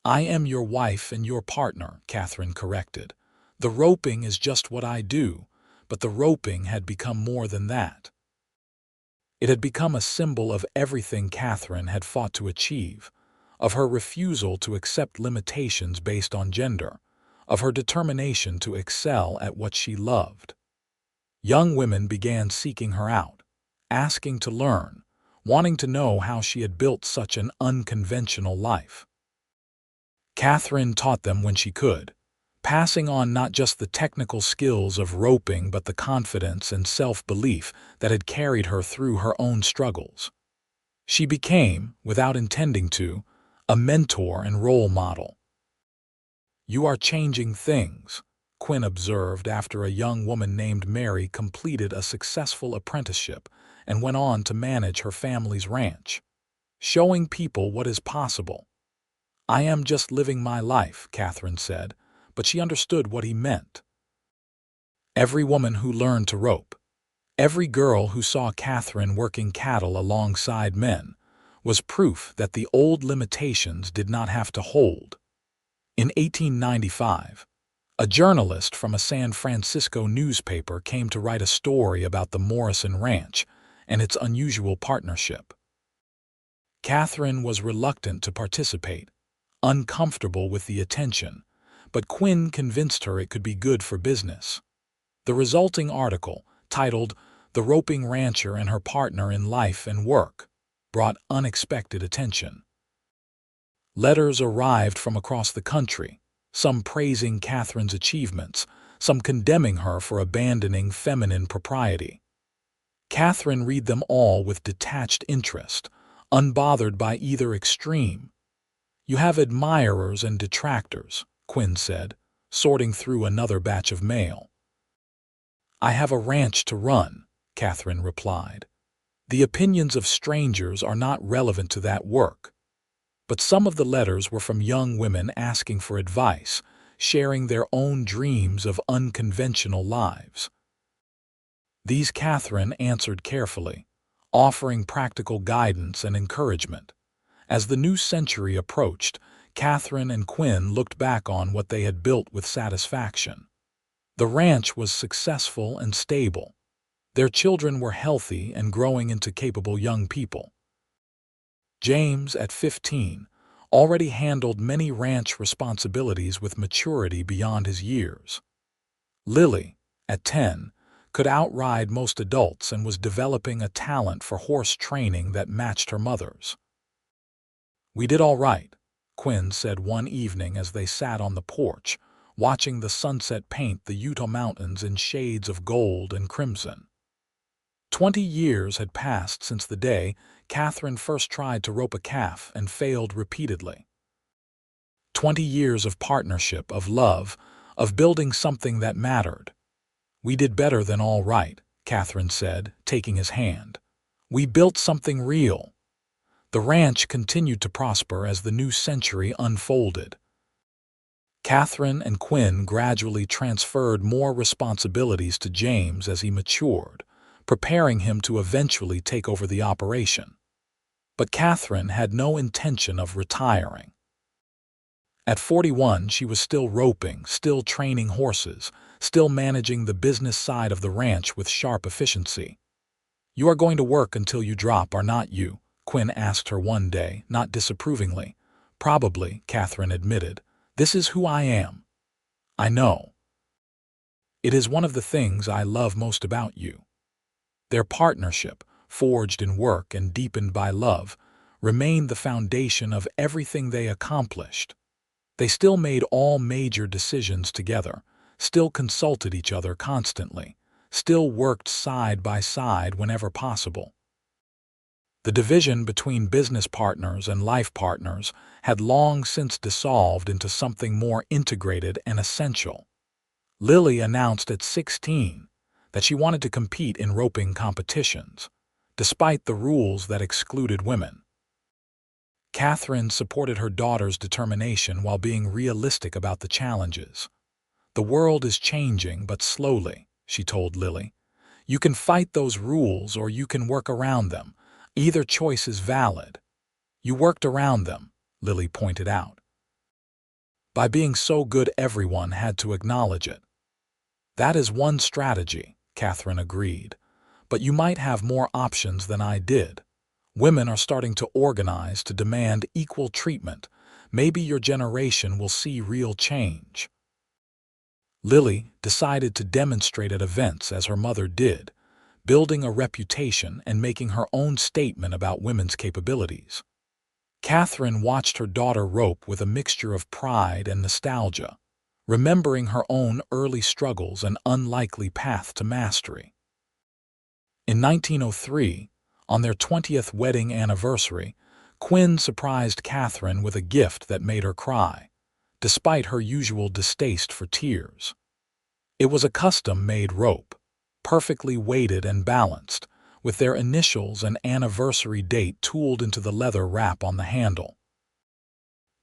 "I am your wife and your partner," Katherine corrected. "The roping is just what I do, but the roping had become more than that." It had become a symbol of everything Katherine had fought to achieve, of her refusal to accept limitations based on gender, of her determination to excel at what she loved. Young women began seeking her out, asking to learn, wanting to know how she had built such an unconventional life. Katherine taught them when she could, passing on not just the technical skills of roping but the confidence and self-belief that had carried her through her own struggles. She became, without intending to, a mentor and role model. "You are changing things," Quinn observed after a young woman named Mary completed a successful apprenticeship and went on to manage her family's ranch. "Showing people what is possible." "I am just living my life," Katherine said, but she understood what he meant. Every woman who learned to rope, every girl who saw Katherine working cattle alongside men, was proof that the old limitations did not have to hold. In 1895, a journalist from a San Francisco newspaper came to write a story about the Morrison Ranch and its unusual partnership. Katherine was reluctant to participate, uncomfortable with the attention, but Quinn convinced her it could be good for business. The resulting article, titled "The Roping Rancher and Her Partner in Life and Work," brought unexpected attention. Letters arrived from across the country, some praising Katherine's achievements, some condemning her for abandoning feminine propriety. Katherine read them all with detached interest, unbothered by either extreme. "You have admirers and detractors," Quinn said, sorting through another batch of mail. "I have a ranch to run," Katherine replied. "The opinions of strangers are not relevant to that work." But some of the letters were from young women asking for advice, sharing their own dreams of unconventional lives. These Katherine answered carefully, offering practical guidance and encouragement. As the new century approached, Katherine and Quinn looked back on what they had built with satisfaction. The ranch was successful and stable. Their children were healthy and growing into capable young people. James, at 15, already handled many ranch responsibilities with maturity beyond his years. Lily, at 10, could outride most adults and was developing a talent for horse training that matched her mother's. "We did all right," Quinn said one evening as they sat on the porch, watching the sunset paint the Utah mountains in shades of gold and crimson. 20 years had passed since the day Katherine first tried to rope a calf and failed repeatedly. 20 years of partnership, of love, of building something that mattered. "We did better than all right," Katherine said, taking his hand. "We built something real." The ranch continued to prosper as the new century unfolded. Katherine and Quinn gradually transferred more responsibilities to James as he matured, preparing him to eventually take over the operation. But Katherine had no intention of retiring. At 41, she was still roping, still training horses, still managing the business side of the ranch with sharp efficiency. "You are going to work until you drop, are not you?" Quinn asked her one day, not disapprovingly. "Probably," Katherine admitted. "This is who I am." "I know. It is one of the things I love most about you." Their partnership, forged in work and deepened by love, remained the foundation of everything they accomplished. They still made all major decisions together, still consulted each other constantly, still worked side by side whenever possible. The division between business partners and life partners had long since dissolved into something more integrated and essential. Lily announced at 16 that she wanted to compete in roping competitions, despite the rules that excluded women. Katherine supported her daughter's determination while being realistic about the challenges. "The world is changing, but slowly," she told Lily. "You can fight those rules or you can work around them. Either choice is valid." "You worked around them," Lily pointed out. "By being so good everyone had to acknowledge it." "That is one strategy," Katherine agreed. "But you might have more options than I did. Women are starting to organize to demand equal treatment. Maybe your generation will see real change." Lily decided to demonstrate at events as her mother did, building a reputation and making her own statement about women's capabilities. Katherine watched her daughter rope with a mixture of pride and nostalgia, remembering her own early struggles and unlikely path to mastery. In 1903, on their 20th wedding anniversary, Quinn surprised Katherine with a gift that made her cry, despite her usual distaste for tears. It was a custom-made rope, perfectly weighted and balanced, with their initials and anniversary date tooled into the leather wrap on the handle.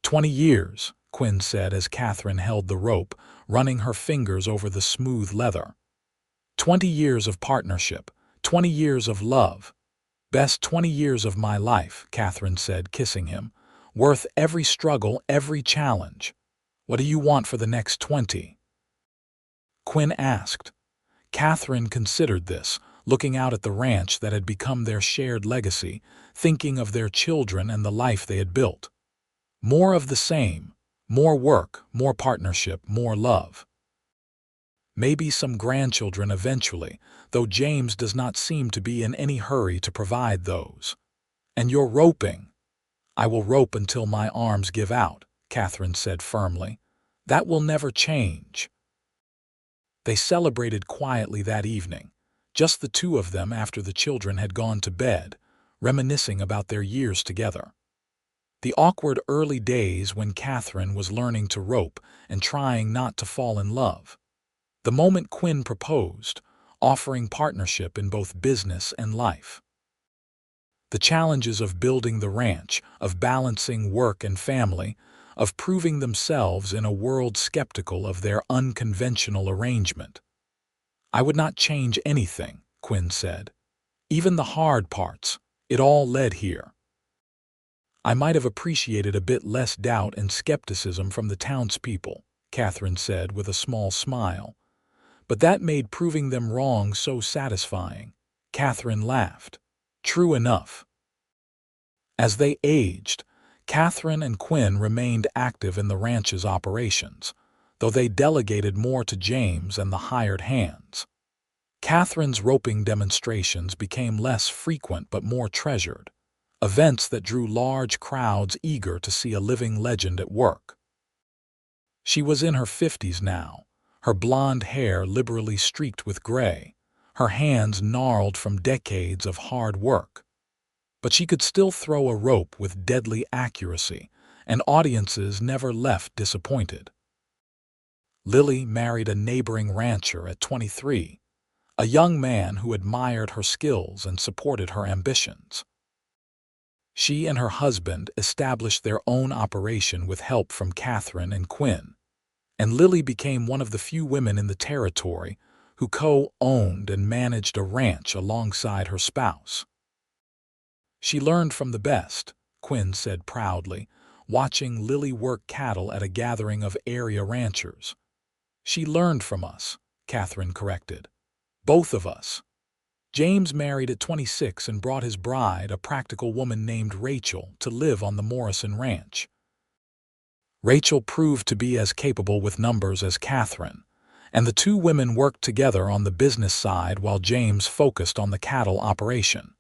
20 years, Quinn said as Katherine held the rope, running her fingers over the smooth leather. 20 years of partnership, 20 years of love. "Best 20 years of my life," Katherine said, kissing him. "Worth every struggle, every challenge. What do you want for the next 20? Quinn asked. Katherine considered this, looking out at the ranch that had become their shared legacy, thinking of their children and the life they had built. More of the same, more work, more partnership, more love. Maybe some grandchildren eventually, though James does not seem to be in any hurry to provide those. "And you're roping." "I will rope until my arms give out," Katherine said firmly. "That will never change." They celebrated quietly that evening, just the two of them after the children had gone to bed, reminiscing about their years together. The awkward early days when Katherine was learning to rope and trying not to fall in love. The moment Quinn proposed, offering partnership in both business and life. The challenges of building the ranch, of balancing work and family, of proving themselves in a world skeptical of their unconventional arrangement. "I would not change anything," Quinn said. "Even the hard parts. It all led here." "I might have appreciated a bit less doubt and skepticism from the townspeople," Katherine said with a small smile. "But that made proving them wrong so satisfying." Katherine laughed. "True enough." As they aged, Katherine and Quinn remained active in the ranch's operations, though they delegated more to James and the hired hands. Katherine's roping demonstrations became less frequent but more treasured, events that drew large crowds eager to see a living legend at work. She was in her 50s now, her blonde hair liberally streaked with gray, her hands gnarled from decades of hard work. But she could still throw a rope with deadly accuracy, and audiences never left disappointed. Lily married a neighboring rancher at 23, a young man who admired her skills and supported her ambitions. She and her husband established their own operation with help from Katherine and Quinn, and Lily became one of the few women in the territory who co-owned and managed a ranch alongside her spouse. "She learned from the best," Quinn said proudly, watching Lily work cattle at a gathering of area ranchers. "She learned from us," Katherine corrected. "Both of us." James married at 26 and brought his bride, a practical woman named Rachel, to live on the Morrison ranch. Rachel proved to be as capable with numbers as Katherine, and the two women worked together on the business side while James focused on the cattle operation.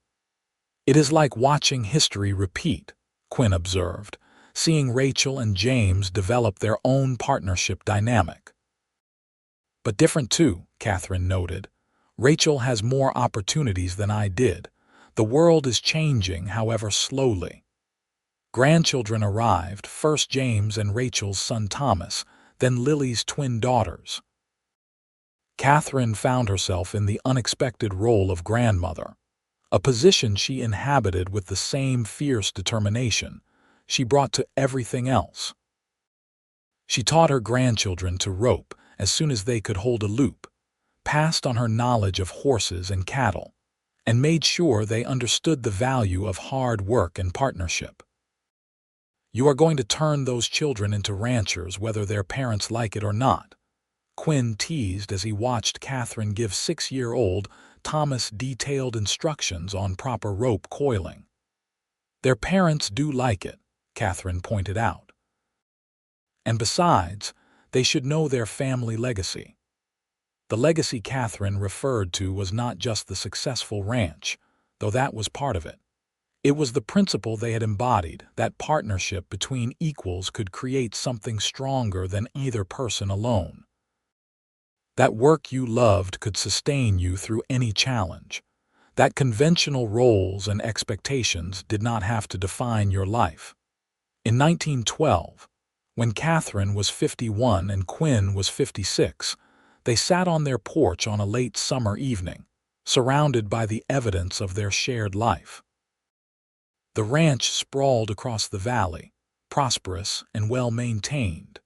"It is like watching history repeat," Quinn observed, seeing Rachel and James develop their own partnership dynamic. "But different too," Katherine noted. "Rachel has more opportunities than I did. The world is changing, however slowly." Grandchildren arrived, first James and Rachel's son Thomas, then Lily's twin daughters. Katherine found herself in the unexpected role of grandmother, a position she inhabited with the same fierce determination she brought to everything else. She taught her grandchildren to rope as soon as they could hold a loop, passed on her knowledge of horses and cattle, and made sure they understood the value of hard work and partnership. "You are going to turn those children into ranchers whether their parents like it or not," Quinn teased as he watched Katherine give 6-year-old Thomas detailed instructions on proper rope coiling. "Their parents do like it," Katherine pointed out. "And besides, they should know their family legacy." The legacy Katherine referred to was not just the successful ranch, though that was part of it. It was the principle they had embodied, that partnership between equals could create something stronger than either person alone. That work you loved could sustain you through any challenge. That conventional roles and expectations did not have to define your life. In 1912, when Katherine was 51 and Quinn was 56, they sat on their porch on a late summer evening, surrounded by the evidence of their shared life. The ranch sprawled across the valley, prosperous and well-maintained.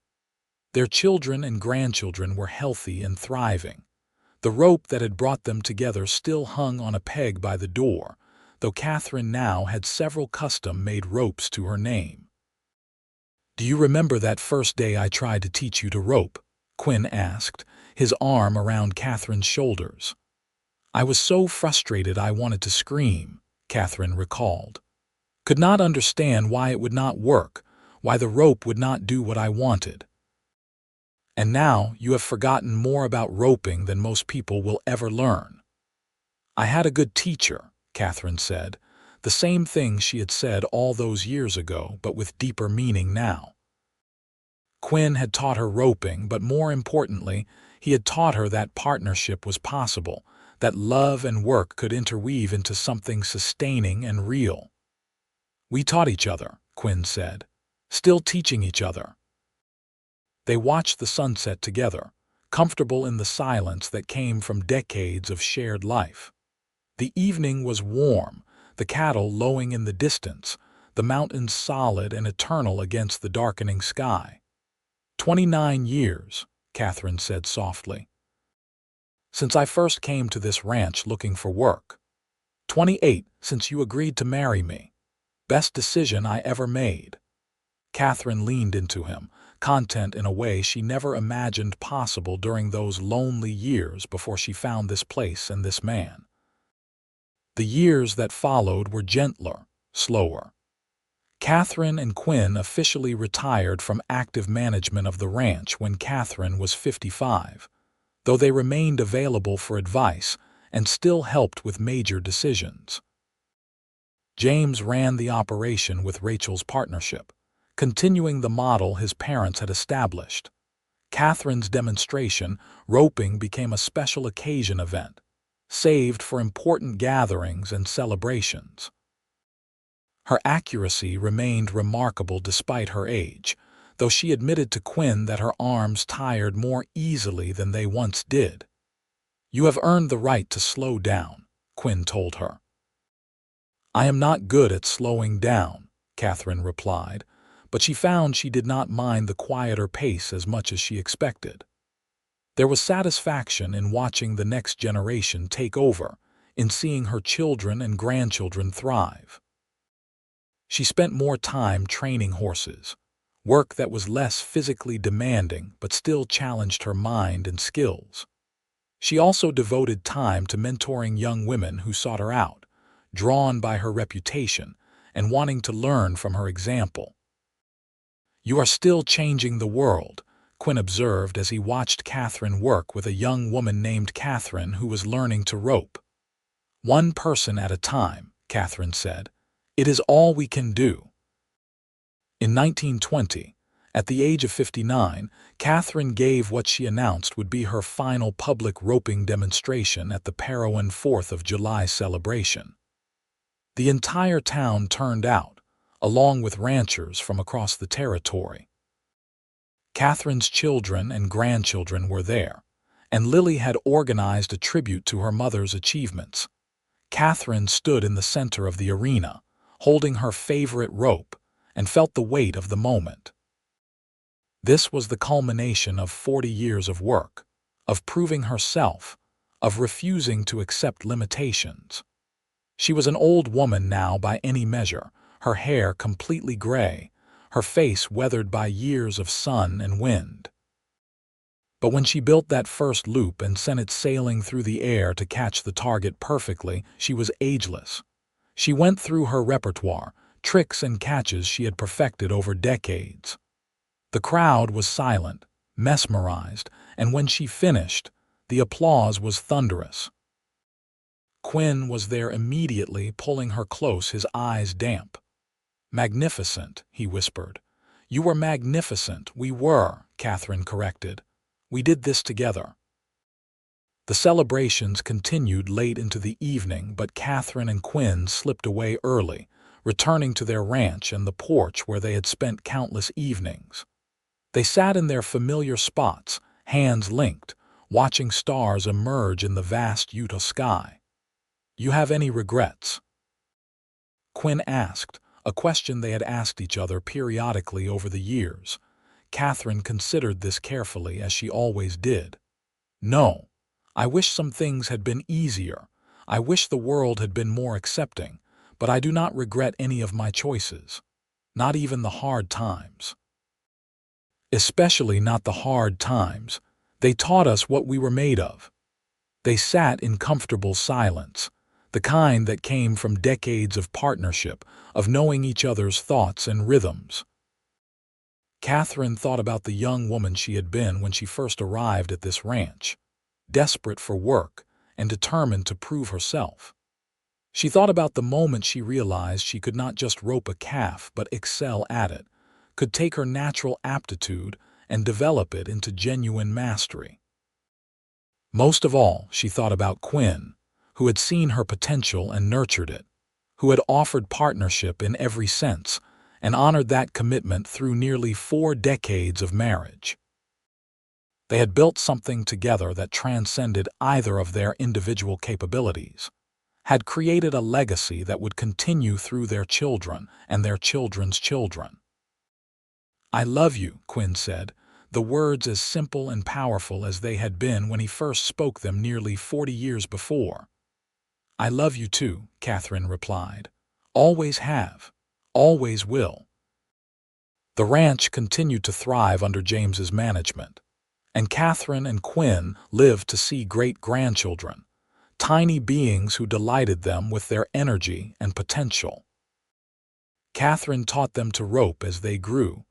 Their children and grandchildren were healthy and thriving. The rope that had brought them together still hung on a peg by the door, though Katherine now had several custom-made ropes to her name. "Do you remember that first day I tried to teach you to rope?" Quinn asked, his arm around Katherine's shoulders. "I was so frustrated I wanted to scream," Katherine recalled. "Could not understand why it would not work, why the rope would not do what I wanted." "And now you have forgotten more about roping than most people will ever learn." "I had a good teacher," Katherine said, the same thing she had said all those years ago, but with deeper meaning now. Quinn had taught her roping, but more importantly, he had taught her that partnership was possible, that love and work could interweave into something sustaining and real. "We taught each other," Quinn said, "still teaching each other." They watched the sunset together, comfortable in the silence that came from decades of shared life. The evening was warm, the cattle lowing in the distance, the mountains solid and eternal against the darkening sky. 29 years, Katherine said softly. Since I first came to this ranch looking for work. 28, since you agreed to marry me. Best decision I ever made. Katherine leaned into him, content in a way she never imagined possible during those lonely years before she found this place and this man. The years that followed were gentler, slower. Katherine and Quinn officially retired from active management of the ranch when Katherine was 55, though they remained available for advice and still helped with major decisions. James ran the operation with Rachel's partnership, continuing the model his parents had established. Katherine's demonstration, roping, became a special occasion event, saved for important gatherings and celebrations. Her accuracy remained remarkable despite her age, though she admitted to Quinn that her arms tired more easily than they once did. "You have earned the right to slow down," Quinn told her. "I am not good at slowing down," Katherine replied, but she found she did not mind the quieter pace as much as she expected. There was satisfaction in watching the next generation take over, in seeing her children and grandchildren thrive. She spent more time training horses, work that was less physically demanding but still challenged her mind and skills. She also devoted time to mentoring young women who sought her out, drawn by her reputation and wanting to learn from her example. "You are still changing the world," Quinn observed as he watched Katherine work with a young woman named Katherine who was learning to rope. "One person at a time," Katherine said. "It is all we can do." In 1920, at the age of 59, Katherine gave what she announced would be her final public roping demonstration at the Parowan 4th of July celebration. The entire town turned out, along with ranchers from across the territory. Katherine's children and grandchildren were there, and Lily had organized a tribute to her mother's achievements. Katherine stood in the center of the arena, holding her favorite rope, and felt the weight of the moment. This was the culmination of 40 years of work, of proving herself, of refusing to accept limitations. She was an old woman now by any measure, her hair completely gray, her face weathered by years of sun and wind. But when she built that first loop and sent it sailing through the air to catch the target perfectly, she was ageless. She went through her repertoire, tricks and catches she had perfected over decades. The crowd was silent, mesmerized, and when she finished, the applause was thunderous. Quinn was there immediately, pulling her close, his eyes damp. "Magnificent," he whispered. "You were magnificent." "We were," Katherine corrected. "We did this together." The celebrations continued late into the evening, but Katherine and Quinn slipped away early, returning to their ranch and the porch where they had spent countless evenings. They sat in their familiar spots, hands linked, watching stars emerge in the vast Utah sky. "You have any regrets?" Quinn asked, a question they had asked each other periodically over the years. Katherine considered this carefully, as she always did. "No. I wish some things had been easier. I wish the world had been more accepting, but I do not regret any of my choices. Not even the hard times. Especially not the hard times. They taught us what we were made of." They sat in comfortable silence, the kind that came from decades of partnership, of knowing each other's thoughts and rhythms. Katherine thought about the young woman she had been when she first arrived at this ranch, desperate for work and determined to prove herself. She thought about the moment she realized she could not just rope a calf but excel at it, could take her natural aptitude and develop it into genuine mastery. Most of all, she thought about Quinn, who had seen her potential and nurtured it, who had offered partnership in every sense and honored that commitment through nearly 4 decades of marriage. They had built something together that transcended either of their individual capabilities, had created a legacy that would continue through their children and their children's children. "I love you," Quinn said, the words as simple and powerful as they had been when he first spoke them nearly 40 years before. "I love you too," Katherine replied. "Always have. Always will." The ranch continued to thrive under James's management, and Katherine and Quinn lived to see great-grandchildren, tiny beings who delighted them with their energy and potential. Katherine taught them to rope as they grew,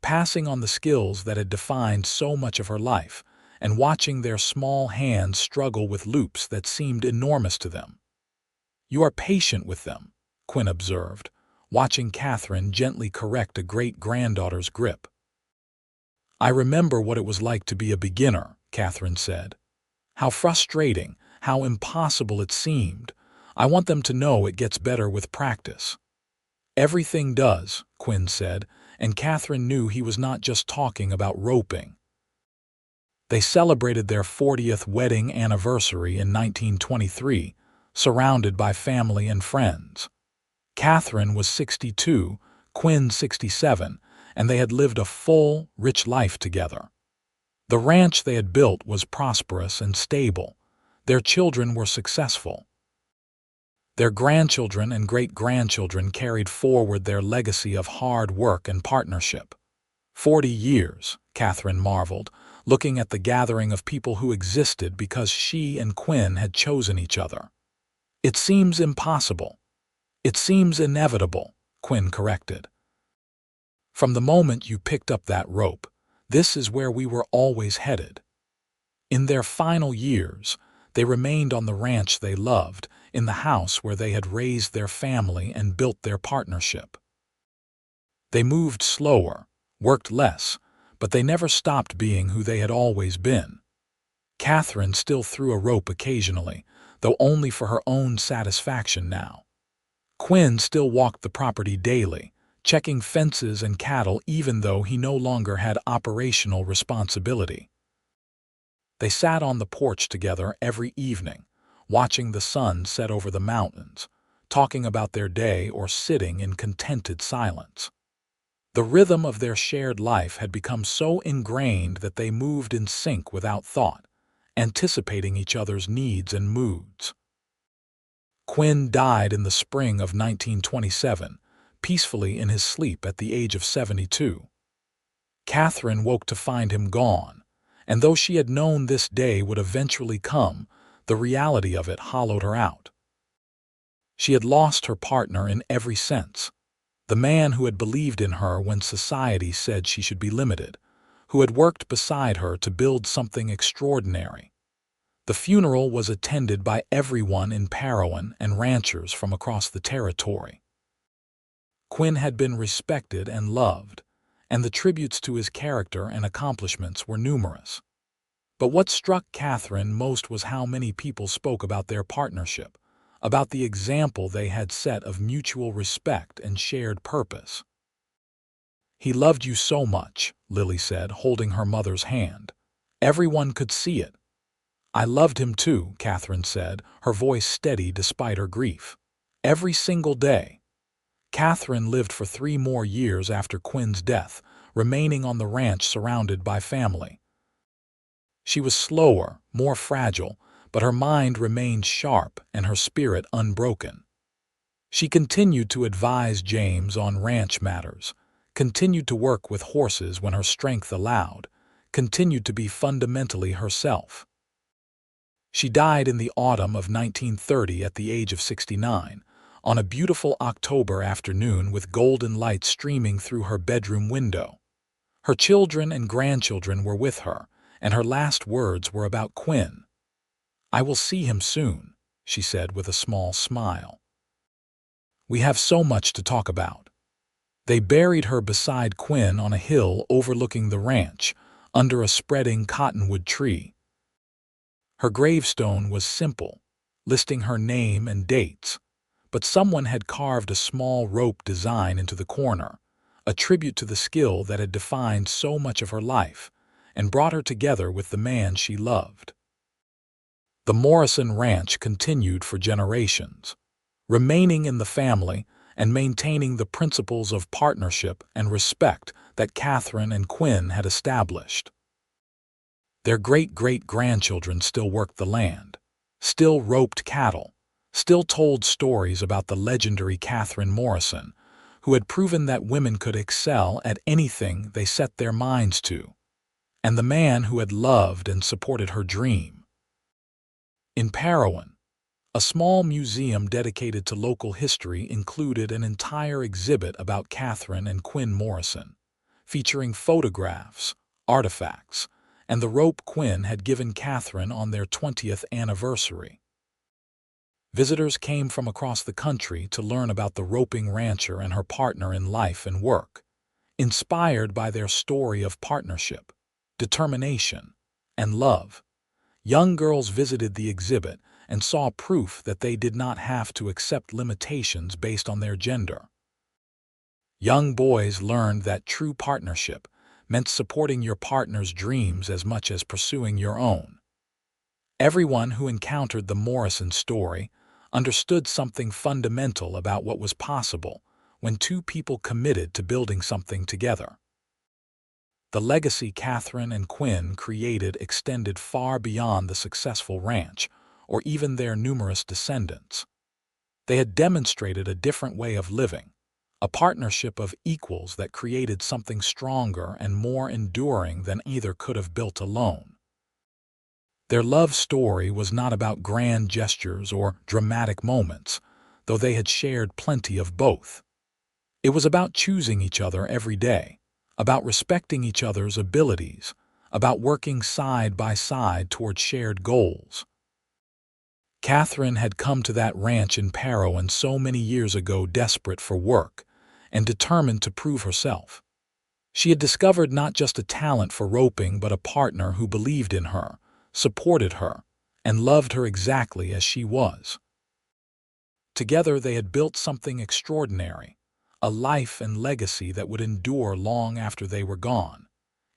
passing on the skills that had defined so much of her life, and watching their small hands struggle with loops that seemed enormous to them. "You are patient with them," Quinn observed, watching Katherine gently correct a great-granddaughter's grip. "I remember what it was like to be a beginner," Katherine said. "How frustrating, how impossible it seemed. I want them to know it gets better with practice." "Everything does," Quinn said, and Katherine knew he was not just talking about roping. They celebrated their 40th wedding anniversary in 1923, surrounded by family and friends. Katherine was 62, Quinn 67, and they had lived a full, rich life together. The ranch they had built was prosperous and stable. Their children were successful. Their grandchildren and great-grandchildren carried forward their legacy of hard work and partnership. 40 years, Katherine marveled, looking at the gathering of people who existed because she and Quinn had chosen each other. "It seems impossible. It seems inevitable," Quinn corrected. "From the moment you picked up that rope, this is where we were always headed." In their final years, they remained on the ranch they loved, in the house where they had raised their family and built their partnership. They moved slower, worked less, but they never stopped being who they had always been. Katherine still threw a rope occasionally, though only for her own satisfaction now. Quinn still walked the property daily, checking fences and cattle even though he no longer had operational responsibility. They sat on the porch together every evening, watching the sun set over the mountains, talking about their day or sitting in contented silence. The rhythm of their shared life had become so ingrained that they moved in sync without thought, anticipating each other's needs and moods. Quinn died in the spring of 1927, peacefully in his sleep at the age of 72. Katherine woke to find him gone, and though she had known this day would eventually come, the reality of it hollowed her out. She had lost her partner in every sense, the man who had believed in her when society said she should be limited, who had worked beside her to build something extraordinary. The funeral was attended by everyone in Parowan and ranchers from across the territory. Quinn had been respected and loved, and the tributes to his character and accomplishments were numerous. But what struck Katherine most was how many people spoke about their partnership, about the example they had set of mutual respect and shared purpose. "He loved you so much," Lily said, holding her mother's hand. "Everyone could see it." "I loved him too," Katherine said, her voice steady despite her grief. "Every single day." Katherine lived for 3 more years after Quinn's death, remaining on the ranch surrounded by family. She was slower, more fragile, but her mind remained sharp and her spirit unbroken. She continued to advise James on ranch matters, continued to work with horses when her strength allowed, continued to be fundamentally herself. She died in the autumn of 1930 at the age of 69, on a beautiful October afternoon with golden light streaming through her bedroom window. Her children and grandchildren were with her, and her last words were about Quinn. "I will see him soon," she said with a small smile. "We have so much to talk about." They buried her beside Quinn on a hill overlooking the ranch, under a spreading cottonwood tree. Her gravestone was simple, listing her name and dates, but someone had carved a small rope design into the corner, a tribute to the skill that had defined so much of her life and brought her together with the man she loved. The Morrison Ranch continued for generations, remaining in the family and maintaining the principles of partnership and respect that Katherine and Quinn had established. Their great-great-grandchildren still worked the land, still roped cattle, still told stories about the legendary Katherine Morrison, who had proven that women could excel at anything they set their minds to, and the man who had loved and supported her dream. In Parowan, a small museum dedicated to local history included an entire exhibit about Katherine and Quinn Morrison, featuring photographs, artifacts, and the rope Quinn had given Katherine on their 20th anniversary. Visitors came from across the country to learn about the roping rancher and her partner in life and work, inspired by their story of partnership, determination, and love. Young girls visited the exhibit and saw proof that they did not have to accept limitations based on their gender. Young boys learned that true partnership meant supporting your partner's dreams as much as pursuing your own. Everyone who encountered the Morrison story understood something fundamental about what was possible when two people committed to building something together. The legacy Katherine and Quinn created extended far beyond the successful ranch or even their numerous descendants. They had demonstrated a different way of living, a partnership of equals that created something stronger and more enduring than either could have built alone. Their love story was not about grand gestures or dramatic moments, though they had shared plenty of both. It was about choosing each other every day, about respecting each other's abilities, about working side by side toward shared goals. Katherine had come to that ranch in Parowan so many years ago desperate for work and determined to prove herself. She had discovered not just a talent for roping but a partner who believed in her, supported her, and loved her exactly as she was. Together they had built something extraordinary, a life and legacy that would endure long after they were gone.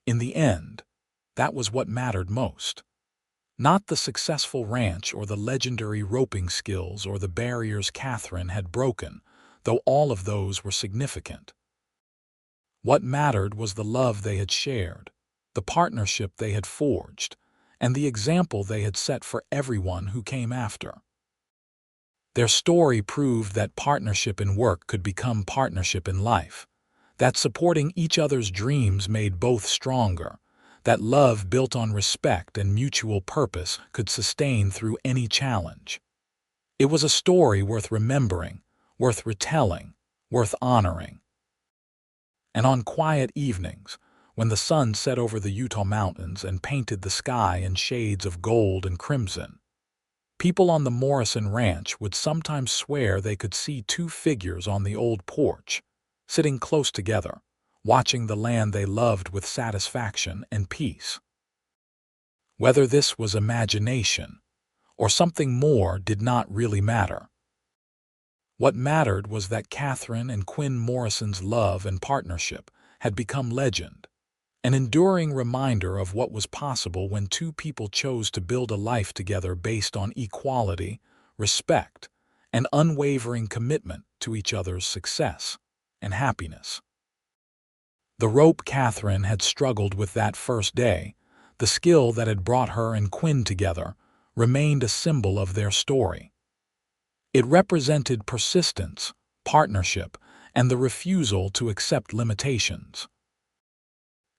In the end, that was what mattered most. Not the successful ranch or the legendary roping skills or the barriers Katherine had broken, though all of those were significant. What mattered was the love they had shared, the partnership they had forged, and the example they had set for everyone who came after. Their story proved that partnership in work could become partnership in life, that supporting each other's dreams made both stronger, that love built on respect and mutual purpose could sustain through any challenge. It was a story worth remembering, worth retelling, worth honoring. And on quiet evenings, when the sun set over the Utah mountains and painted the sky in shades of gold and crimson, people on the Morrison Ranch would sometimes swear they could see two figures on the old porch, sitting close together, watching the land they loved with satisfaction and peace. Whether this was imagination or something more did not really matter. What mattered was that Katherine and Quinn Morrison's love and partnership had become legend, an enduring reminder of what was possible when two people chose to build a life together based on equality, respect, and unwavering commitment to each other's success and happiness. The rope Katherine had struggled with that first day, the skill that had brought her and Quinn together, remained a symbol of their story. It represented persistence, partnership, and the refusal to accept limitations.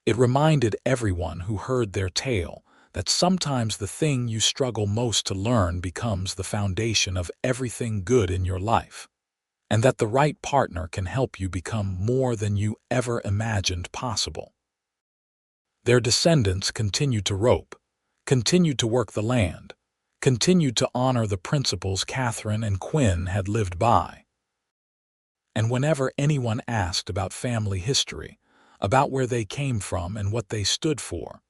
It reminded everyone who heard their tale that sometimes the thing you struggle most to learn becomes the foundation of everything good in your life, and that the right partner can help you become more than you ever imagined possible. Their descendants continued to rope, continued to work the land, continued to honor the principles Katherine and Quinn had lived by. And whenever anyone asked about family history, about where they came from and what they stood for,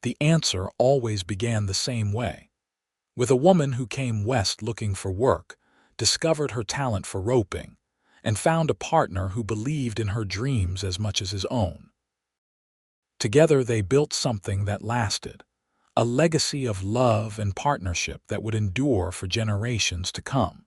the answer always began the same way, with a woman who came west looking for work, discovered her talent for roping, and found a partner who believed in her dreams as much as his own. Together they built something that lasted, a legacy of love and partnership that would endure for generations to come.